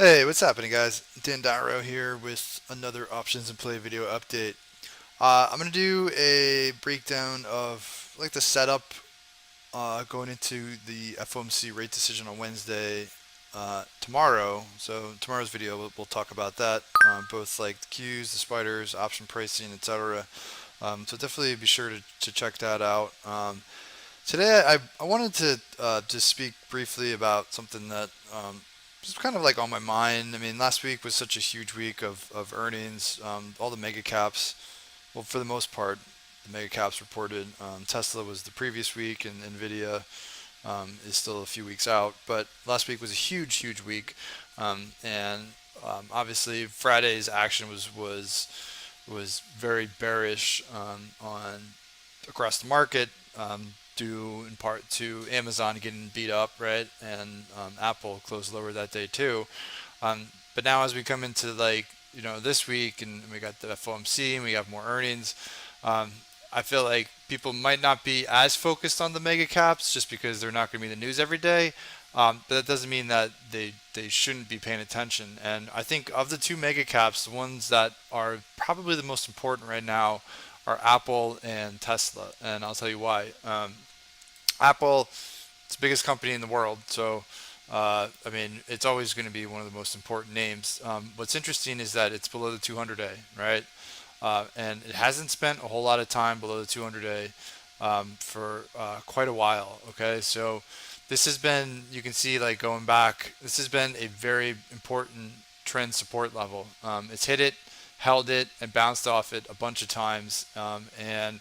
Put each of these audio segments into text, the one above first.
Hey, what's happening, guys? Dan Dyro here with another Options and Play video update. I'm gonna do a breakdown of like the setup going into the FOMC rate decision on Wednesday tomorrow. So tomorrow's video we'll talk about that, both like the Qs, the spiders, option pricing, etc. So definitely be sure to check that out. Today I wanted to just speak briefly about something that was kind of like on my mind. I mean, last week was such a huge week of earnings. All the mega caps, well, for the most part, the mega caps reported. Tesla was the previous week, and Nvidia is still a few weeks out. But last week was a huge week, and obviously Friday's action was very bearish on across the market. Due in part to Amazon getting beat up, right? And Apple closed lower that day too. But now as we come into this week and we got the FOMC and we have more earnings, um, I feel like people might not be as focused on the mega caps just because they're not going to be in the news every day. But that doesn't mean that they shouldn't be paying attention. And I think of the two mega caps, the ones that are probably the most important right now are Apple and Tesla, and I'll tell you why. Apple, it's the biggest company in the world, so I mean, it's always going to be one of the most important names. What's interesting is that it's below the 200-day, right? And it hasn't spent a whole lot of time below the 200-day for quite a while. Okay, so this has been, you can see, like going back, this has been a very important trend support level. It's hit it, held it, and bounced off it a bunch of times, and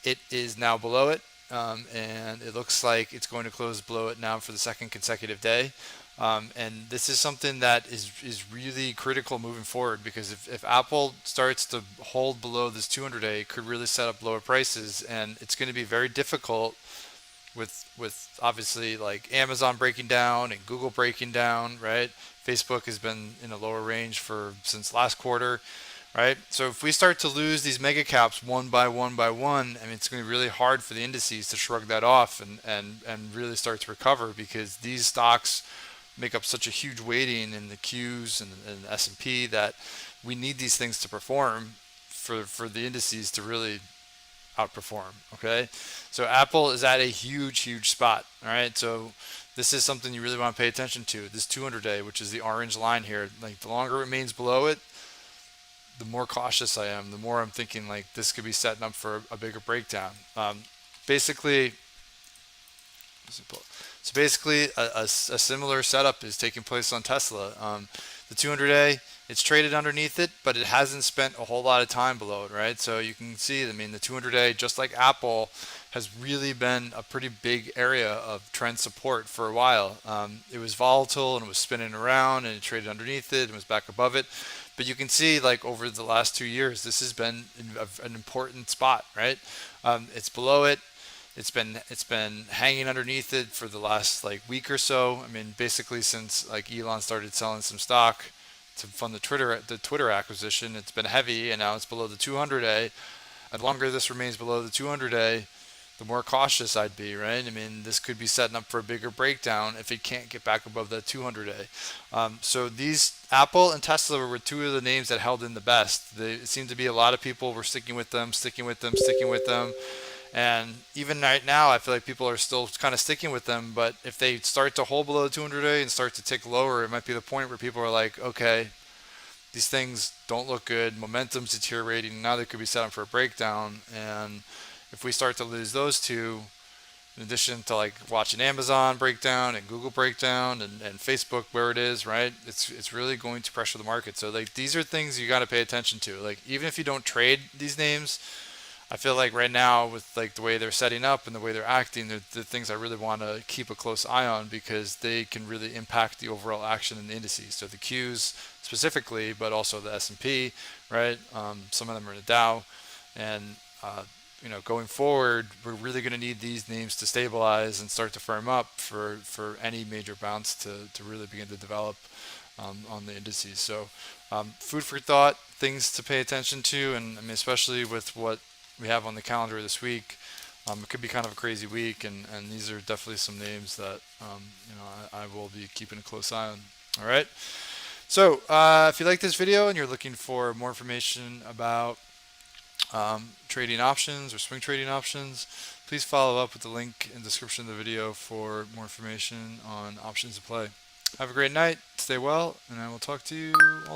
it is now below it, and it looks like it's going to close below it now for the second consecutive day. And this is something that is really critical moving forward, because if Apple starts to hold below this 200-day, it could really set up lower prices, and it's going to be very difficult with obviously like Amazon breaking down and Google breaking down, right? Facebook has been in a lower range for since last quarter, right? So if we start to lose these mega caps one by one by one, I mean, it's going to be really hard for the indices to shrug that off and really start to recover, because these stocks make up such a huge weighting in the Qs and the S&P that we need these things to perform for the indices to really outperform. Okay, so Apple is at a huge spot. All right, so this is something you really want to pay attention to. This 200-day, which is the orange line here, like the longer it remains below it, the more cautious I am, the more I'm thinking like this could be setting up for a bigger breakdown. Basically, so basically, a similar setup is taking place on Tesla. The 200-day, it's traded underneath it, but it hasn't spent a whole lot of time below it, right? So you can see, I mean, the 200-day, just like Apple, has really been a pretty big area of trend support for a while. It was volatile and it was spinning around, and it traded underneath it and was back above it. But you can see, like over the last 2 years, this has been an important spot, right? It's below it. It's been hanging underneath it for the last like week or so. I mean, basically since like Elon started selling some stock to fund the Twitter acquisition, it's been heavy, and now it's below the 200-day. And the longer this remains below the 200-day, the more cautious I'd be, right? I mean, this could be setting up for a bigger breakdown if it can't get back above that 200-day. So these Apple and Tesla were two of the names that held in the best. It seemed to be a lot of people were sticking with them, sticking with them, sticking with them. And even right now, I feel like people are still kind of sticking with them. But if they start to hold below the 200-day and start to tick lower, it might be the point where people are like, okay, these things don't look good. Momentum's deteriorating. Now they could be set up for a breakdown. And if we start to lose those two, in addition to like watching Amazon breakdown and Google breakdown and Facebook where it is, right? It's really going to pressure the market. So like these are things you got to pay attention to. Like even if you don't trade these names, I feel like right now with like the way they're setting up and the way they're acting, they're the things I really want to keep a close eye on, because they can really impact the overall action in the indices. So the Qs specifically, but also the S&P, right? Some of them are in the Dow, and going forward, we're really going to need these names to stabilize and start to firm up for any major bounce to really begin to develop on the indices. So food for thought, things to pay attention to, and I mean, especially with what we have on the calendar this week. It could be kind of a crazy week, and these are definitely some names that I will be keeping a close eye on. All right. So if you like this video and you're looking for more information about trading options or swing trading options, please follow up with the link in the description of the video for more information on options to play. Have a great night, stay well, and I will talk to you all